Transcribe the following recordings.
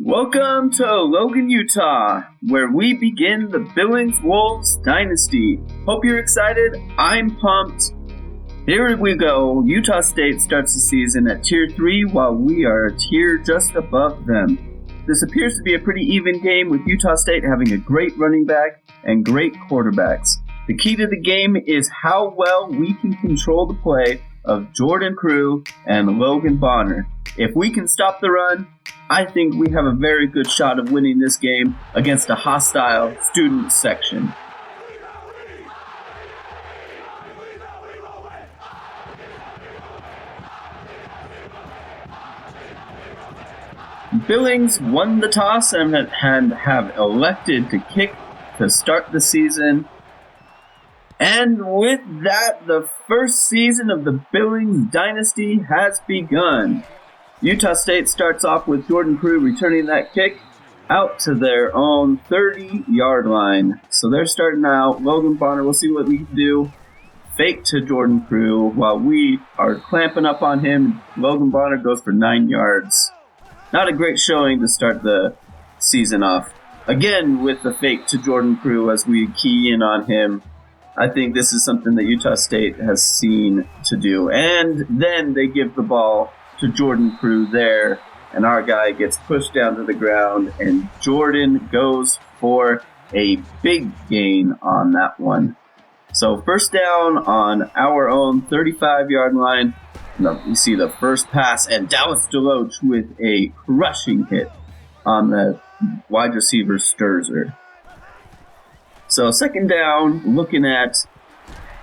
Welcome to Logan, Utah, where we begin the Billings Wolves Dynasty. Hope you're excited. I'm pumped. Here we go. Utah State starts the season at Tier 3 while we are a tier just above them. This appears to be a pretty even game with Utah State having a great running back and great quarterbacks. The key to the game is how well we can control the play of Jordan Crew and Logan Bonner. If we can stop the run, I think we have a very good shot of winning this game against a hostile student section. Billings won the toss and have elected to kick to start the season. And with that, the first season of the Billings Dynasty has begun. Utah State starts off with Jordan Crew returning that kick out to their own 30-yard line. So they're starting out. Logan Bonner, we'll see what we can do. Fake to Jordan Crew while we are clamping up on him. Logan Bonner goes for 9 yards. Not a great showing to start the season off. Again with the fake to Jordan Crew as we key in on him. I think this is something that Utah State has seen to do. And then they give the ball to Jordan Crew there, and our guy gets pushed down to the ground, and Jordan goes for a big gain on that one. So first down on our own 35-yard line. You see the first pass, and Dallas Deloach with a crushing hit on the wide receiver Sturzer. So second down, looking at,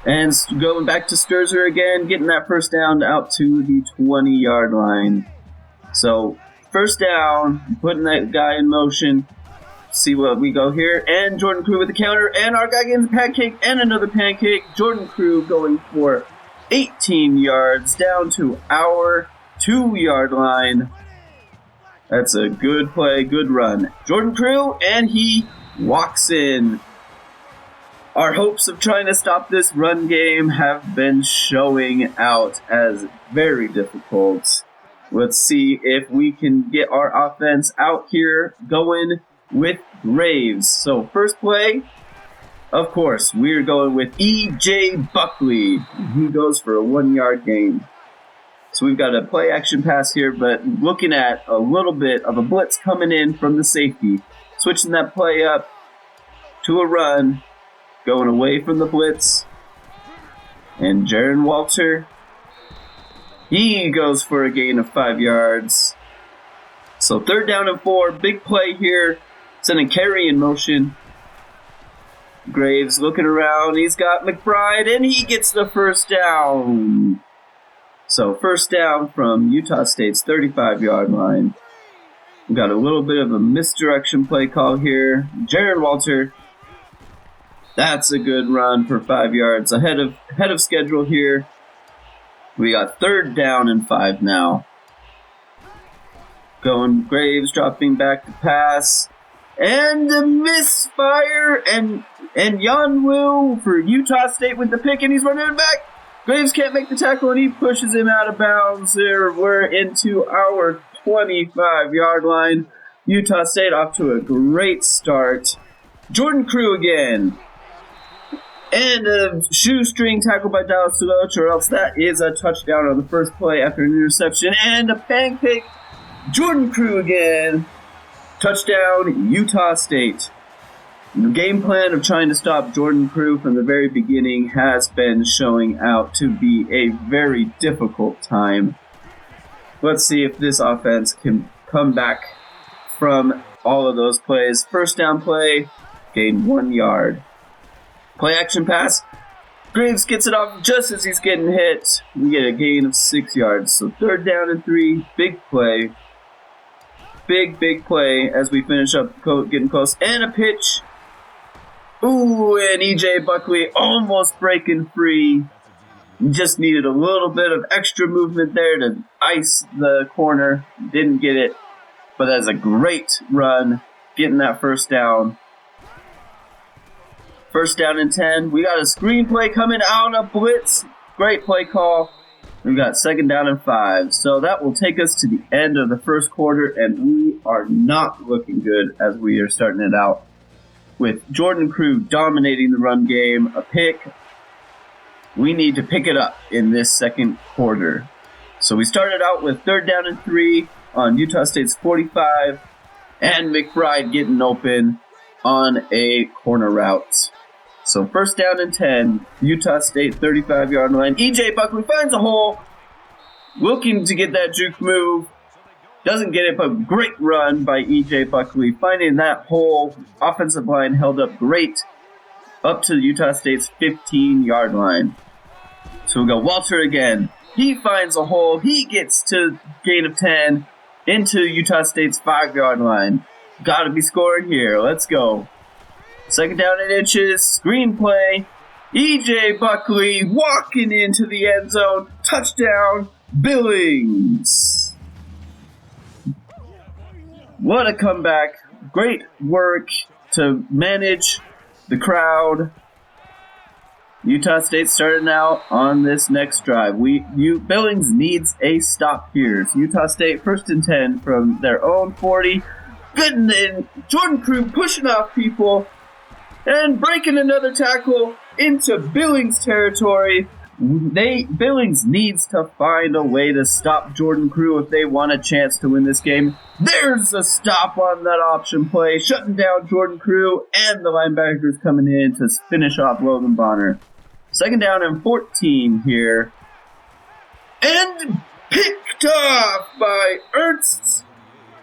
and going back to Sturzer again, getting that first down out to the 20-yard line. So first down, putting that guy in motion. See what we go here. And Jordan Crew with the counter, and our guy getting the pancake, and another pancake. Jordan Crew going for 18 yards down to our 2-yard line. That's a good play, good run. Jordan Crew, and he walks in. Our hopes of trying to stop this run game have been showing out as very difficult. Let's see if we can get our offense out here going with Graves. So first play, of course, we're going with E.J. Buckley. He goes for a 1-yard gain. So we've got a play action pass here, but looking at a little bit of a blitz coming in from the safety. Switching that play up to a run. Going away from the blitz. And Jaron Walter, he goes for a gain of 5 yards. So third down and 4. Big play here. Sending Carey in motion. Graves looking around. He's got McBride, and he gets the first down. So first down from Utah State's 35-yard line. We've got a little bit of a misdirection play call here. Jaron Walter. That's a good run for 5 yards. Ahead of schedule here. We got third down and 5 now. Going Graves, dropping back to pass. And a misfire. And Yanwu for Utah State with the pick. And he's running it back. Graves can't make the tackle, and he pushes him out of bounds there. We're into our 25-yard line. Utah State off to a great start. Jordan Crew again. And a shoestring tackle by Dallas Deloach, or else that is a touchdown on the first play after an interception. And a pancake. Jordan Crew again. Touchdown, Utah State. The game plan of trying to stop Jordan Crew from the very beginning has been showing out to be a very difficult time. Let's see if this offense can come back from all of those plays. First down play, gain 1 yard. Play action pass. Graves gets it off just as he's getting hit. We get a gain of 6 yards. So third down and 3. Big play. Big play as we finish up getting close. And a pitch. Ooh, and E.J. Buckley almost breaking free. Just needed a little bit of extra movement there to ice the corner. Didn't get it. But that's a great run. Getting that first down. First down and 10. We got a screen play coming out of blitz. Great play call. We've got 2nd down and 5. So that will take us to the end of the first quarter, and we are not looking good as we are starting it out. With Jordan Crew dominating the run game, a pick. We need to pick it up in this second quarter. So we started out with 3rd down and 3 on Utah State's 45, and McBride getting open on a corner route. So 1st down and 10, Utah State 35-yard line. E.J. Buckley finds a hole, looking to get that juke move. Doesn't get it, but great run by E.J. Buckley. Finding that hole, offensive line held up great, up to Utah State's 15-yard line. So we go Walter again. He finds a hole. He gets to gain of 10 into Utah State's 5-yard line. Got to be scoring here. Let's go. 2nd down and inches, screenplay. E.J. Buckley walking into the end zone. Touchdown, Billings. What a comeback. Great work to manage the crowd. Utah State starting out on this next drive. Billings needs a stop here. So Utah State 1st and 10 from their own 40. Getting in. Jordan Crew pushing off people. And breaking another tackle into Billings territory. Billings needs to find a way to stop Jordan Crew if they want a chance to win this game. There's a stop on that option play, shutting down Jordan Crew, and the linebackers coming in to finish off Logan Bonner. 2nd down and 14 here. And picked off by Ernst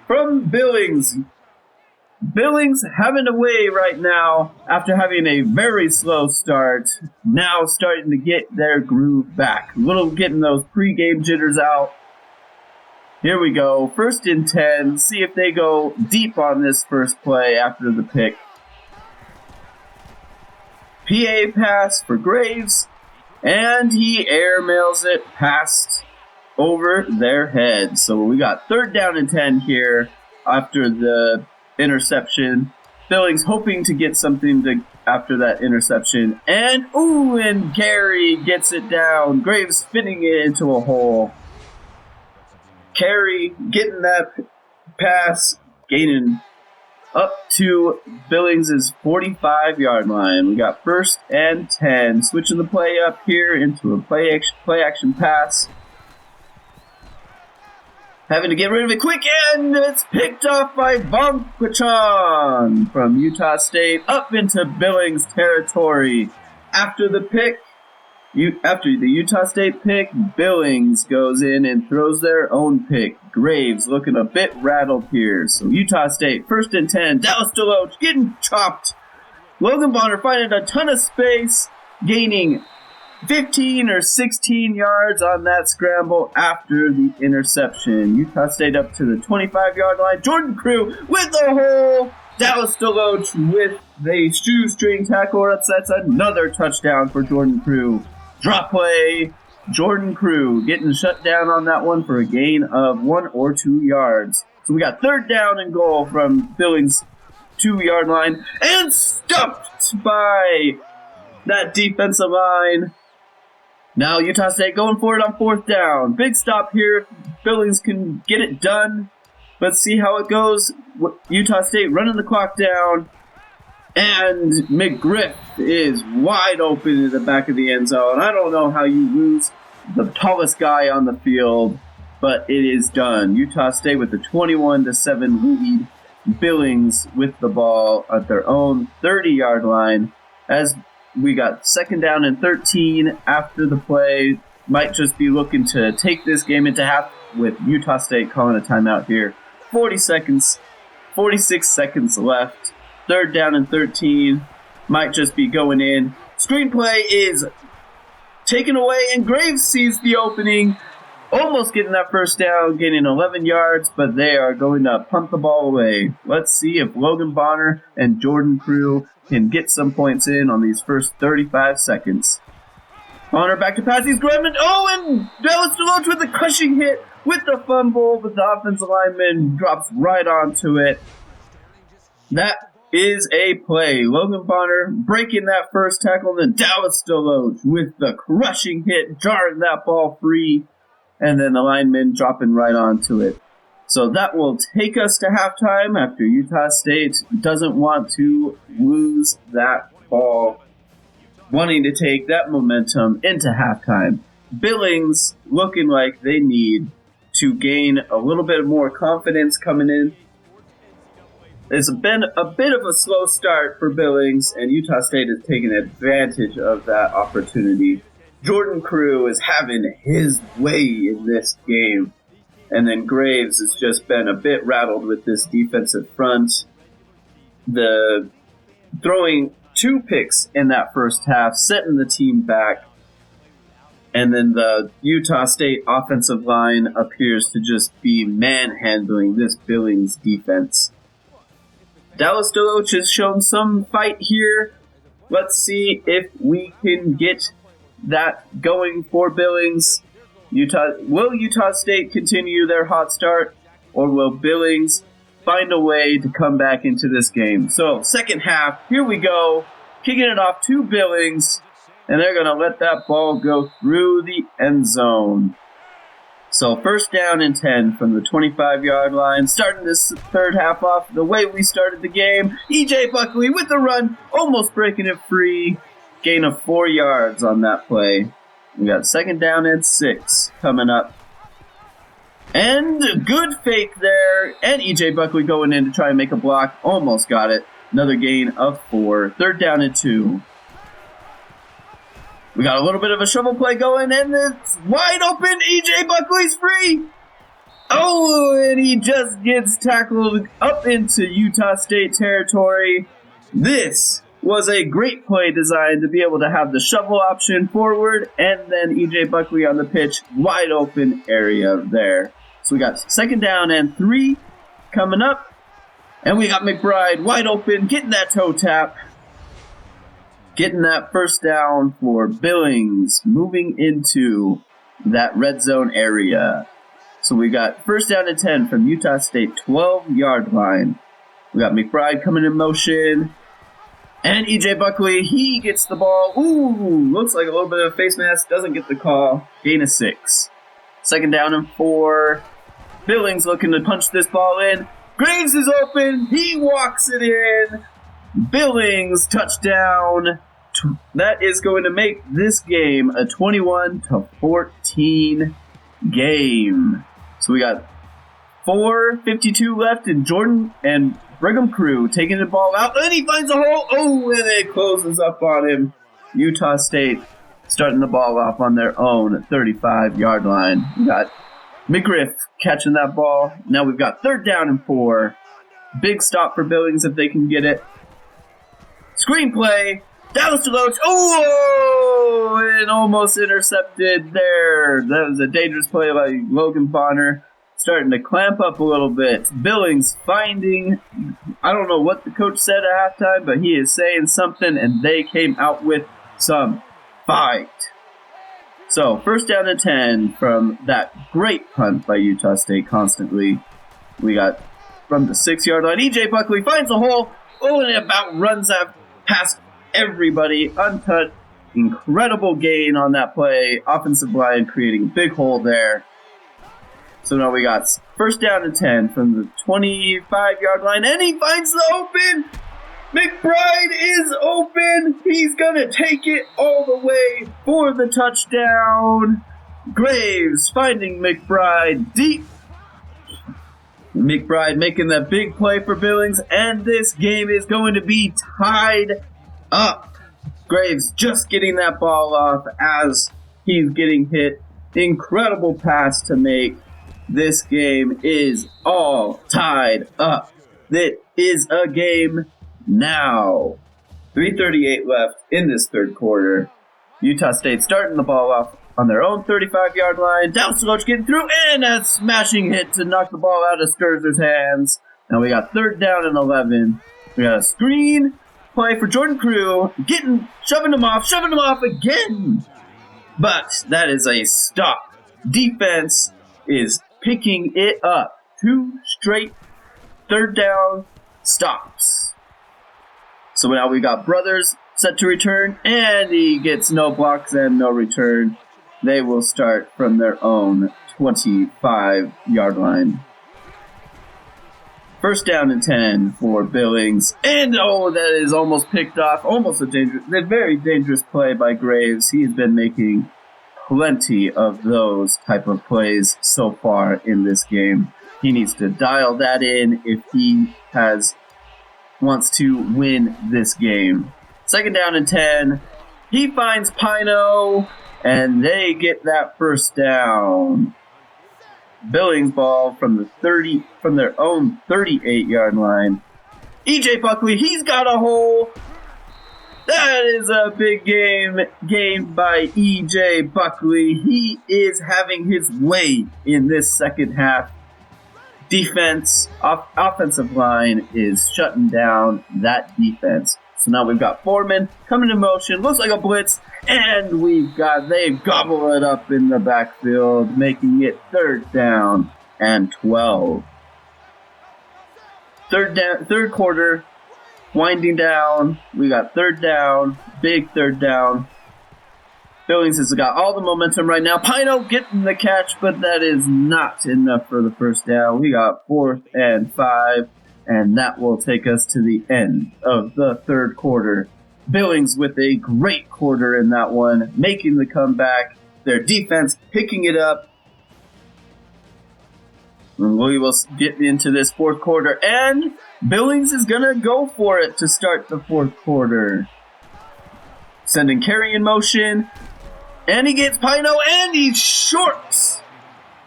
from Billings. Billings having a way right now after having a very slow start. Now starting to get their groove back. Getting those pregame jitters out. Here we go. 1st and 10. See if they go deep on this first play after the pick. PA pass for Graves. And he airmails it past over their heads. So we got 3rd down and 10 here after the interception. Billings hoping to get something after that interception. And Carey gets it down. Graves spinning it into a hole. Carey getting that pass, gaining up to Billings' 45-yard line. We got 1st and 10. Switching the play up here into a play action pass. Having to get rid of it quick, and it's picked off by Bonquichan from Utah State up into Billings territory. After the Utah State pick, Billings goes in and throws their own pick. Graves looking a bit rattled here. So Utah State, 1st and 10. Dallas Deloach getting chopped. Logan Bonner finding a ton of space, gaining 15 or 16 yards on that scramble after the interception. Utah State up to the 25-yard line. Jordan Crew with the hole. Dallas Deloach with the shoestring tackle. That's another touchdown for Jordan Crew. Drop play. Jordan Crew getting shut down on that one for a gain of 1 or 2 yards. So we got 3rd down and goal from Billings' 2-yard line. And stumped by that defensive line. Now Utah State going for it on 4th down. Big stop here. Billings can get it done. Let's see how it goes. Utah State running the clock down. And McGriff is wide open in the back of the end zone. I don't know how you lose the tallest guy on the field, but it is done. Utah State with the 21-7 lead. Billings with the ball at their own 30-yard line. As we got 2nd down and 13 after the play. Might just be looking to take this game into half with Utah State calling a timeout here. 46 seconds left. 3rd down and 13. Might just be going in. Screenplay is taken away, and Graves sees the opening. Almost getting that 1st down, getting 11 yards, but they are going to punt the ball away. Let's see if Logan Bonner and Jordan Crew can get some points in on these first 35 seconds. Bonner back to pass. He's grabbing. And Dallas Deloach with the crushing hit with the fumble, but the offensive lineman drops right onto it. That is a play. Logan Bonner breaking that first tackle, and then Dallas Deloach with the crushing hit, jarring that ball free, and then the lineman dropping right onto it. So that will take us to halftime after Utah State doesn't want to lose that ball, wanting to take that momentum into halftime. Billings looking like they need to gain a little bit more confidence coming in. It's been a bit of a slow start for Billings, and Utah State has taken advantage of that opportunity. Jordan Crew is having his way in this game, and then Graves has just been a bit rattled with this defensive front. The throwing 2 picks in that first half, setting the team back, and then the Utah State offensive line appears to just be manhandling this Billings defense. Dallas Deloach has shown some fight here. Let's see if we can get that going for Billings. Will Utah State continue their hot start, or will Billings find a way to come back into this game? So, second half, here we go. Kicking it off to Billings, and they're going to let that ball go through the end zone. So, first down and 10 from the 25-yard line. Starting this third half off the way we started the game. E.J. Buckley with the run, almost breaking it free. Gain of 4 yards on that play. We got second down and 6 coming up. And a good fake there. And E.J. Buckley going in to try and make a block. Almost got it. Another gain of 4. Third down and 2. We got a little bit of a shovel play going, and it's wide open. E.J. Buckley's free. Oh, and he just gets tackled up into Utah State territory. This was a great play designed to be able to have the shovel option forward, and then E.J. Buckley on the pitch, wide open area there. So we got second down and 3 coming up, and we got McBride wide open, getting that toe tap. Getting that first down for Billings, moving into that red zone area. So we got first down and 10 from Utah State, 12-yard line. We got McBride coming in motion. And E.J. Buckley, he gets the ball. Ooh, looks like a little bit of a face mask. Doesn't get the call. Gain of 6. Second down and 4. Billings looking to punch this ball in. Graves is open. He walks it in. Billings touchdown. That is going to make this game a 21-14 game. So we got 4:52 left, and Jordan and Brigham Crew taking the ball out, and he finds a hole. Oh, and it closes up on him. Utah State starting the ball off on their own 35-yard line. We got McGriff catching that ball. Now we've got third down and 4. Big stop for Billings if they can get it. Screenplay. Dallas Deloach. Oh, and almost intercepted there. That was a dangerous play by Logan Bonner. Starting to clamp up a little bit. Billings finding, I don't know what the coach said at halftime, but he is saying something, and they came out with some fight. So, first down and 10 from that great punt by Utah State constantly. We got from the 6-yard line. E.J. Buckley finds a hole. Oh, and it about runs out past everybody untouched. Incredible gain on that play. Offensive line creating a big hole there. So now we got first down and 10 from the 25-yard line. And he finds the open. McBride is open. He's going to take it all the way for the touchdown. Graves finding McBride deep. McBride making that big play for Billings. And this game is going to be tied up. Graves just getting that ball off as he's getting hit. Incredible pass to make. This game is all tied up. It is a game now. 3:38 left in this third quarter. Utah State starting the ball off on their own 35-yard line. Dallas Deloach getting through, and a smashing hit to knock the ball out of Sturzer's hands. Now we got third down and 11. We got a screen play for Jordan Crew, shoving him off again. But that is a stop. Defense is picking it up. 2 straight third down stops. So now we got Brothers set to return, and he gets no blocks and no return. They will start from their own 25-yard line. First down and 10 for Billings. And that is almost picked off. Almost a very dangerous play by Graves. He's been making plenty of those type of plays so far in this game. He needs to dial that in if he wants to win this game. Second down and 10. He finds Pino, and they get that first down. Billings ball from their own 38-yard line. EJ Buckley, he's got a hole. That is a big game by EJ Buckley. He is having his way in this second half. Offensive line is shutting down that defense. So now we've got Foreman coming in motion. Looks like a blitz. And they gobble it up in the backfield, making it third down and 12. Third quarter, winding down. We got third down, big third down. Billings has got all the momentum right now. Pino getting the catch, but that is not enough for the first down. We got 4th and 5. And that will take us to the end of the third quarter. Billings with a great quarter in that one, making the comeback. Their defense picking it up. And we will get into this fourth quarter. And Billings is going to go for it to start the fourth quarter. Sending carry in motion. And he gets Pino, and he shorts.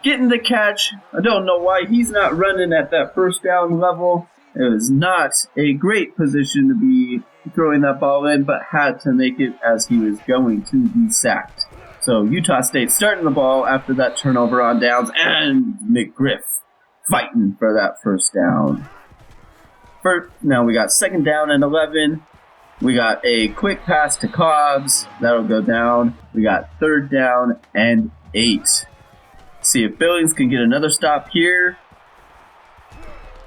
Getting the catch. I don't know why he's not running at that first down level. It was not a great position to be throwing that ball in, but had to make it as he was going to be sacked. So Utah State starting the ball after that turnover on downs, and McGriff fighting for that first down. Now we got second down and 11. We got a quick pass to Cobbs. That'll go down. We got third down and 8. See if Billings can get another stop here.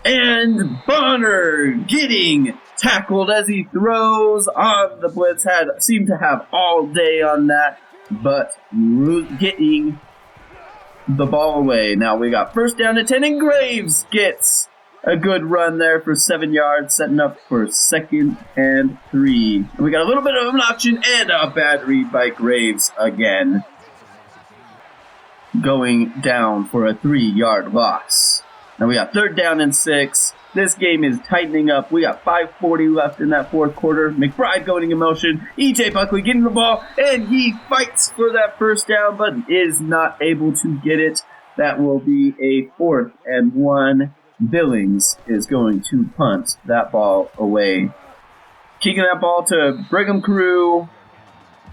And Bonner getting tackled as he throws on the blitz. Seemed to have all day on that, but getting the ball away. Now we got first down and 10, and Graves gets a good run there for 7 yards, setting up for second and 3. And we got a little bit of an option and a bad read by Graves again. Going down for a 3-yard loss. Now we got third down and 6. This game is tightening up. We got 5:40 left in that fourth quarter. McBride going in motion. EJ Buckley getting the ball, and he fights for that first down, but is not able to get it. That will be a 4th and 1. Billings is going to punt that ball away. Kicking that ball to Brigham Crew,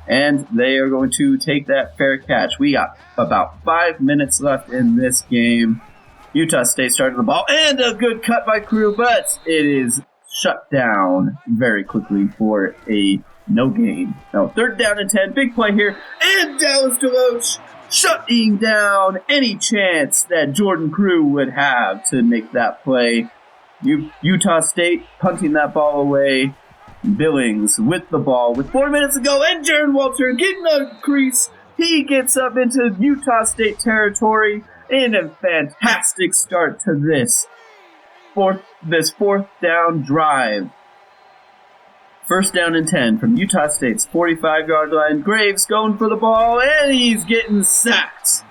and they are going to take that fair catch. We got about 5 minutes left in this game. Utah State started the ball, and a good cut by Crew, but it is shut down very quickly for a no gain. Now, third down and 10, big play here, and Dallas Deloach shutting down any chance that Jordan Crew would have to make that play. Utah State punting that ball away. Billings with the ball with 4 minutes to go, and Jaron Walter getting a crease. He gets up into Utah State territory in a fantastic start to this fourth down drive. First down and 10 from Utah State's 45-yard line. Graves going for the ball, and he's getting sacked.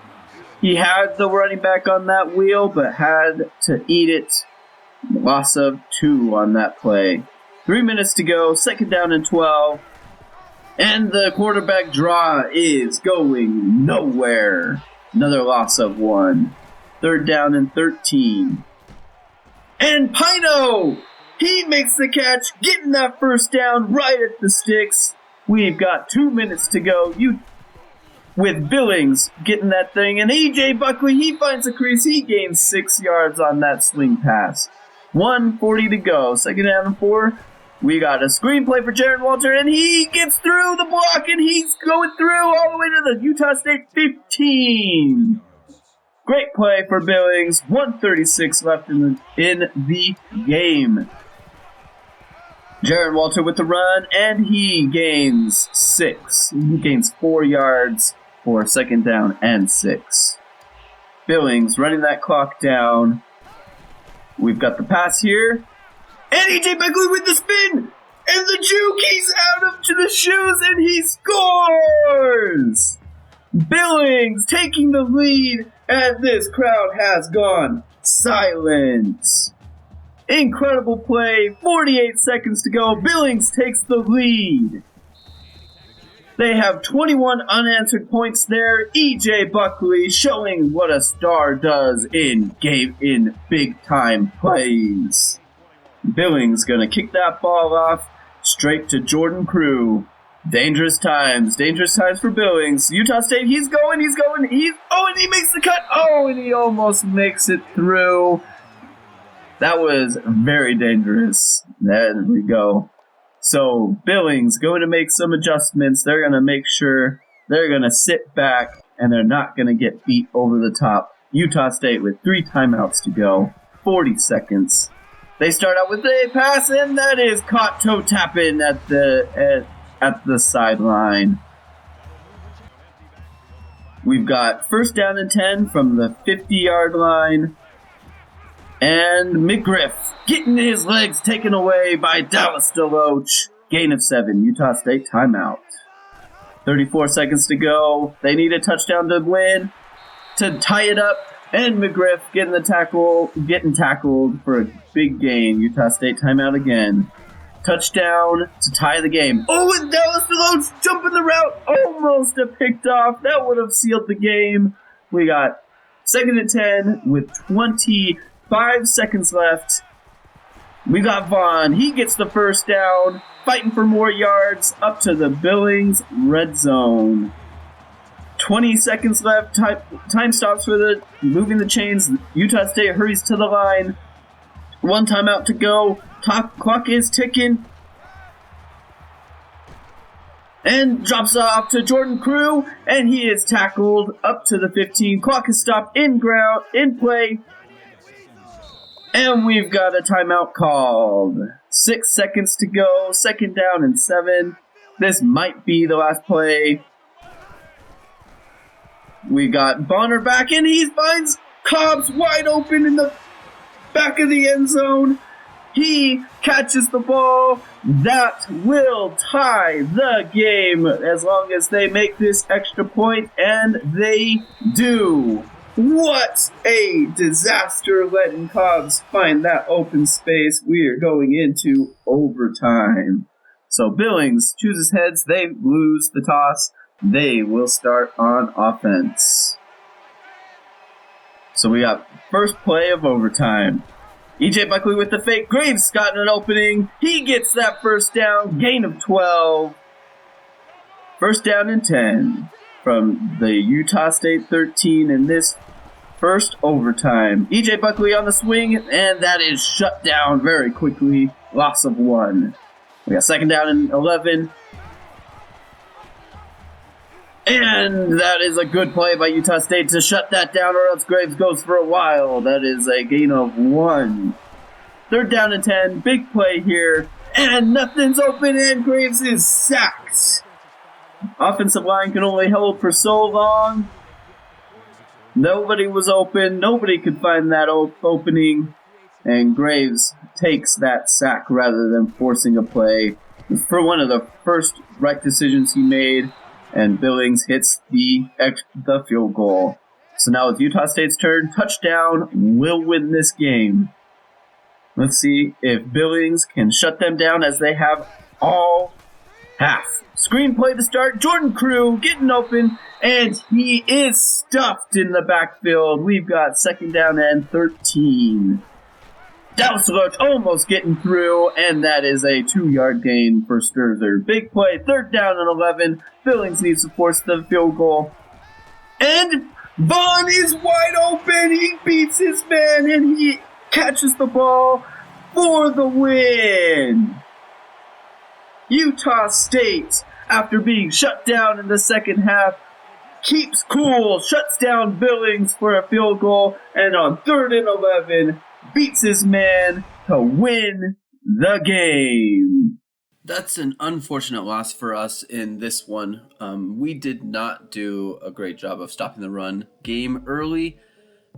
He had the running back on that wheel, but had to eat it. Loss of 2 on that play. 3 minutes to go, second down and 12. And the quarterback draw is going nowhere. Another loss of 1. Third down and 13. And Pino! He makes the catch, getting that first down right at the sticks. We've got 2 minutes to go. With Billings getting that thing. And EJ Buckley, he finds a crease. He gains 6 yards on that swing pass. 1:40 to go. Second down and 4. We got a screenplay for Jaron Walter, and he gets through the block, and he's going through all the way to the Utah State 15. Great play for Billings. 1:36 left in the game. Jaron Walter with the run, and he gains 6. He gains 4 yards for second down and 6. Billings running that clock down. We've got the pass here. And E.J. Beckley with the spin! And the juke, he's out up to the shoes, and he scores! Billings taking the lead, and this crowd has gone silent. Incredible play, 48 seconds to go. Billings takes the lead. They have 21 unanswered points there. E.J. Buckley showing what a star does in big-time plays. Billings gonna kick that ball off straight to Jordan Crew. Dangerous times for Billings. Utah State, he's going, and he makes the cut. Oh, and he almost makes it through. That was very dangerous. There we go. So Billings going to make some adjustments. They're going to make sure they're going to sit back and they're not going to get beat over the top. Utah State with 3 timeouts to go, 40 seconds. They start out with a pass, and that is caught toe tapping at the sideline. We've got first down and 10 from the 50-yard line. And McGriff getting his legs taken away by Dallas DeLoach. Gain of 7. Utah State timeout. 34 seconds to go. They need a touchdown to win, to tie it up. And McGriff getting tackled for a big gain. Utah State timeout again. Touchdown to tie the game. Oh, and Dallas DeLoach jumping the route. Almost a picked off. That would have sealed the game. We got second and 10 with 25 seconds left. We got Vaughn. He gets the first down. Fighting for more yards up to the Billings red zone. 20 seconds left. Time stops for the moving the chains. Utah State hurries to the line. 1 timeout to go. Clock is ticking. And drops off to Jordan Crew. And he is tackled up to the 15. Clock is stopped in play. And we've got a timeout called. 6 seconds to go. Second down and 7. This might be the last play. We got Bonner back, and he finds Cobbs wide open in the back of the end zone. He catches the ball. That will tie the game as long as they make this extra point, and they do. What a disaster letting Cobbs find that open space. We are going into overtime. So Billings chooses heads. They lose the toss. They will start on offense. So we got first play of overtime. E.J. Buckley with the fake. Graves got an opening. He gets that first down. Gain of 12. First down and 10 from the Utah State 13 in this first overtime. E.J. Buckley on the swing, and that is shut down very quickly. Loss of 1. We got second down and 11. And that is a good play by Utah State to shut that down, or else Graves goes for a while. That is a gain of 1. Third down and 10. Big play here. And nothing's open, and Graves is sacked. Offensive line can only hold for so long. Nobody was open. Nobody could find that opening. And Graves takes that sack rather than forcing a play. For one of the first right decisions he made. And Billings hits the field goal. So now it's Utah State's turn. Touchdown will win this game. Let's see if Billings can shut them down as they have all half. Screenplay to start. Jordan Crew getting open. And he is stuffed in the backfield. We've got second down and 13. Dallas DeLoach almost getting through, and that is a 2-yard gain for Sturzer. Big play, third down and 11. Billings needs to force the field goal. And Vaughn is wide open. He beats his man, and he catches the ball for the win. Utah State, after being shut down in the second half, keeps cool, shuts down Billings for a field goal, and on third and 11, beats his man to win the game. That's an unfortunate loss for us in this one. We did not do a great job of stopping the run game early,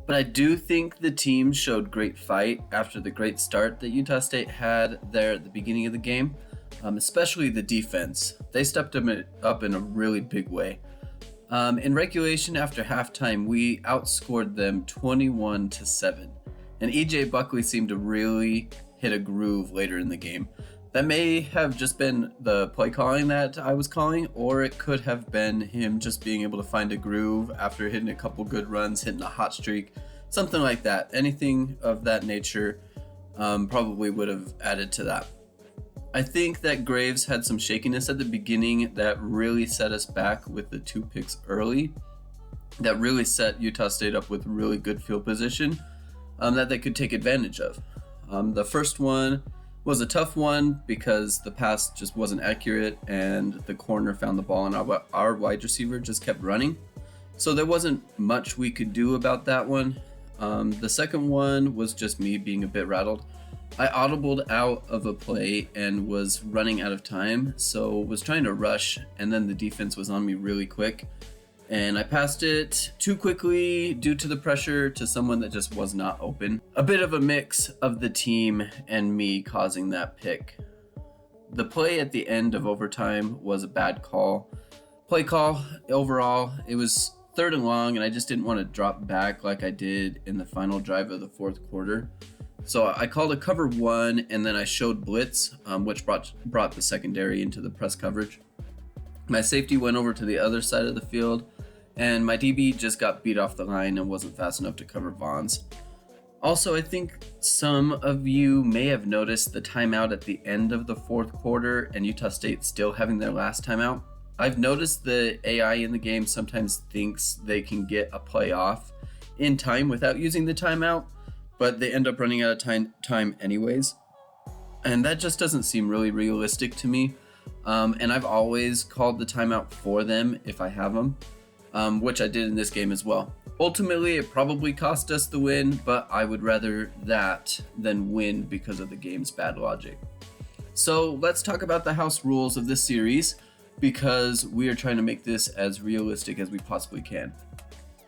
but I do think the team showed great fight after the great start that Utah State had there at the beginning of the game, especially the defense. They stepped up in a really big way. In regulation after halftime, we outscored them 21-7, and EJ Buckley seemed to really hit a groove later in the game. That may have just been the play calling that I was calling, or it could have been him just being able to find a groove after hitting a couple good runs, hitting a hot streak, something like that. Anything of that nature probably would have added to that. I think that Graves had some shakiness at the beginning that really set us back with the 2 picks early. That really set Utah State up with really good field position that they could take advantage of. The first one was a tough one because the pass just wasn't accurate and the corner found the ball and our wide receiver just kept running. So there wasn't much we could do about that one. The second one was just me being a bit rattled. I audibled out of a play and was running out of time, so was trying to rush, and then the defense was on me really quick. And I passed it too quickly due to the pressure to someone that just was not open. A bit of a mix of the team and me causing that pick. The play at the end of overtime was a bad call. Play call overall, it was 3rd and long, and I just didn't want to drop back like I did in the final drive of the 4th quarter. So I called a cover 1, and then I showed blitz, which brought the secondary into the press coverage. My safety went over to the other side of the field, and my DB just got beat off the line and wasn't fast enough to cover Vaughns. Also, I think some of you may have noticed the timeout at the end of the 4th quarter and Utah State still having their last timeout. I've noticed the AI in the game sometimes thinks they can get a play off in time without using the timeout, but they end up running out of time anyways. And that just doesn't seem really realistic to me. And I've always called the timeout for them if I have them, which I did in this game as well. Ultimately, it probably cost us the win, but I would rather that than win because of the game's bad logic. So let's talk about the house rules of this series because we are trying to make this as realistic as we possibly can.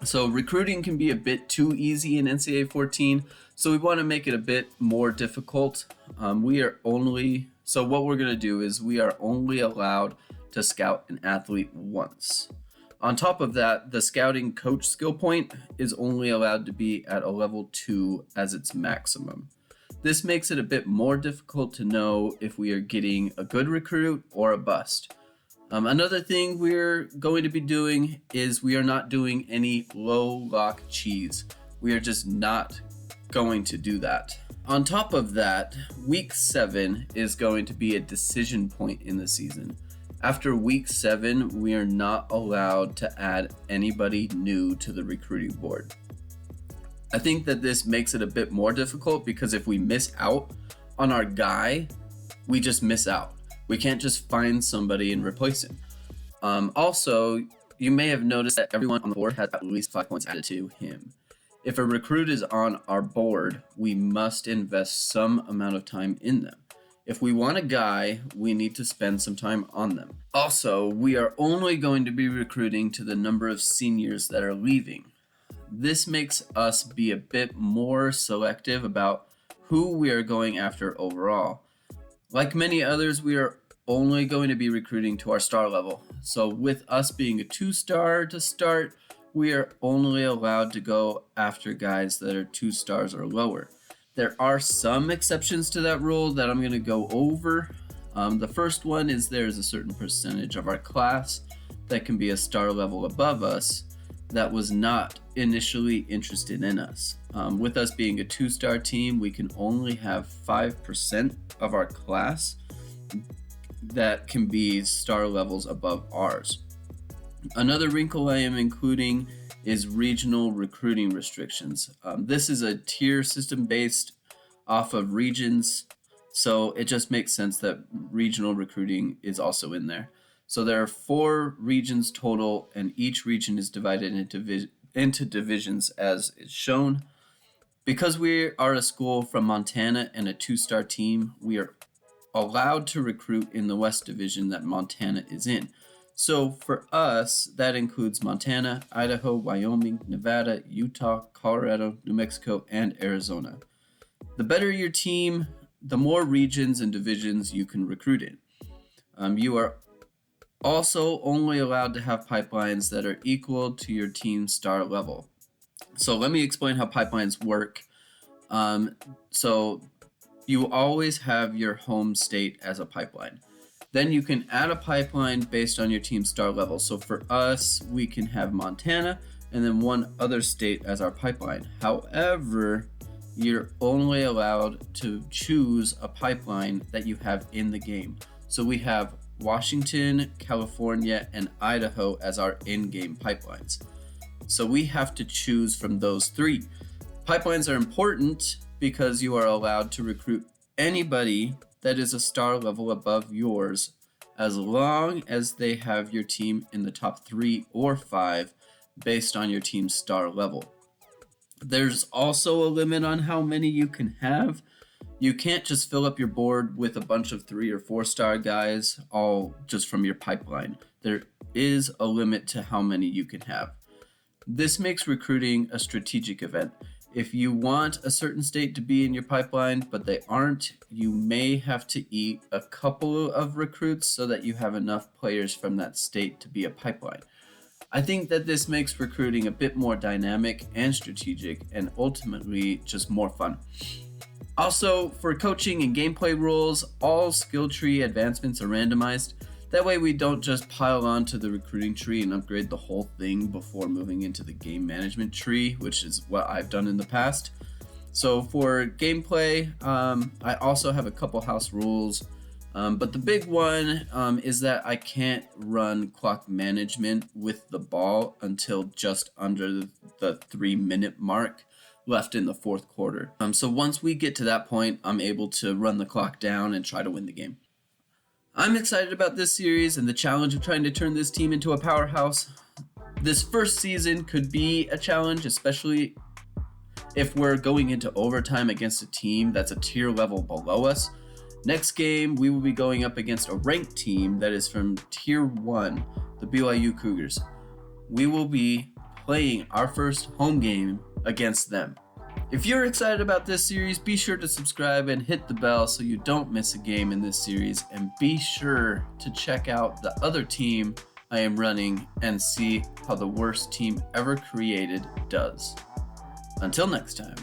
So recruiting can be a bit too easy in NCAA 14, so we want to make it a bit more difficult. So what we're going to do is we are only allowed to scout an athlete once. On top of that, the scouting coach skill point is only allowed to be at a level 2 as its maximum. This makes it a bit more difficult to know if we are getting a good recruit or a bust. Another thing we're going to be doing is we are not doing any low lock cheese. We are just not going to do that. On top of that, week 7 is going to be a decision point in the season. After week 7, we are not allowed to add anybody new to the recruiting board. I think that this makes it a bit more difficult because if we miss out on our guy, we just miss out. We can't just find somebody and replace him. Also, you may have noticed that everyone on the board has at least 5 points added to him. If a recruit is on our board, we must invest some amount of time in them. If we want a guy, we need to spend some time on them. Also, we are only going to be recruiting to the number of seniors that are leaving. This makes us be a bit more selective about who we are going after overall. Like many others, we are only going to be recruiting to our star level. So with us being a 2-star to start, we are only allowed to go after guys that are 2 stars or lower. There are some exceptions to that rule that I'm going to go over. The first one is there's a certain percentage of our class that can be a star level above us that was not initially interested in us. With us being a 2-star team, we can only have 5% of our class that can be star levels above ours. Another wrinkle I am including is regional recruiting restrictions. This is a tier system based off of regions, so it just makes sense that regional recruiting is also in there. So there are 4 regions total, and each region is divided into divisions as is shown. Because we are a school from Montana and a 2-star team, we are allowed to recruit in the West Division that Montana is in. So for us, that includes Montana, Idaho, Wyoming, Nevada, Utah, Colorado, New Mexico, and Arizona. The better your team, the more regions and divisions you can recruit in. You are also only allowed to have pipelines that are equal to your team's star level. So let me explain how pipelines work. So you always have your home state as a pipeline. Then you can add a pipeline based on your team's star level. So for us, we can have Montana and then one other state as our pipeline. However, you're only allowed to choose a pipeline that you have in the game. So we have Washington, California, and Idaho as our in-game pipelines. So we have to choose from those three. Pipelines are important because you are allowed to recruit anybody that is a star level above yours as long as they have your team in the top 3 or 5 based on your team's star level. There's also a limit on how many you can have. You can't just fill up your board with a bunch of 3 or 4-star guys all just from your pipeline. There is a limit to how many you can have. This makes recruiting a strategic event. If you want a certain state to be in your pipeline, but they aren't, you may have to eat a couple of recruits so that you have enough players from that state to be a pipeline. I think that this makes recruiting a bit more dynamic and strategic, and ultimately just more fun. Also, for coaching and gameplay rules, all skill tree advancements are randomized. That way we don't just pile onto the recruiting tree and upgrade the whole thing before moving into the game management tree, which is what I've done in the past. So for gameplay, I also have a couple house rules, but the big one is that I can't run clock management with the ball until just under the 3-minute mark left in the fourth quarter. So once we get to that point, I'm able to run the clock down and try to win the game. I'm excited about this series and the challenge of trying to turn this team into a powerhouse. This first season could be a challenge, especially if we're going into overtime against a team that's a tier level below us. Next game, we will be going up against a ranked team that is from Tier 1, the BYU Cougars. We will be playing our first home game against them. If you're excited about this series, be sure to subscribe and hit the bell so you don't miss a game in this series, and be sure to check out the other team I am running and see how the worst team ever created does. Until next time.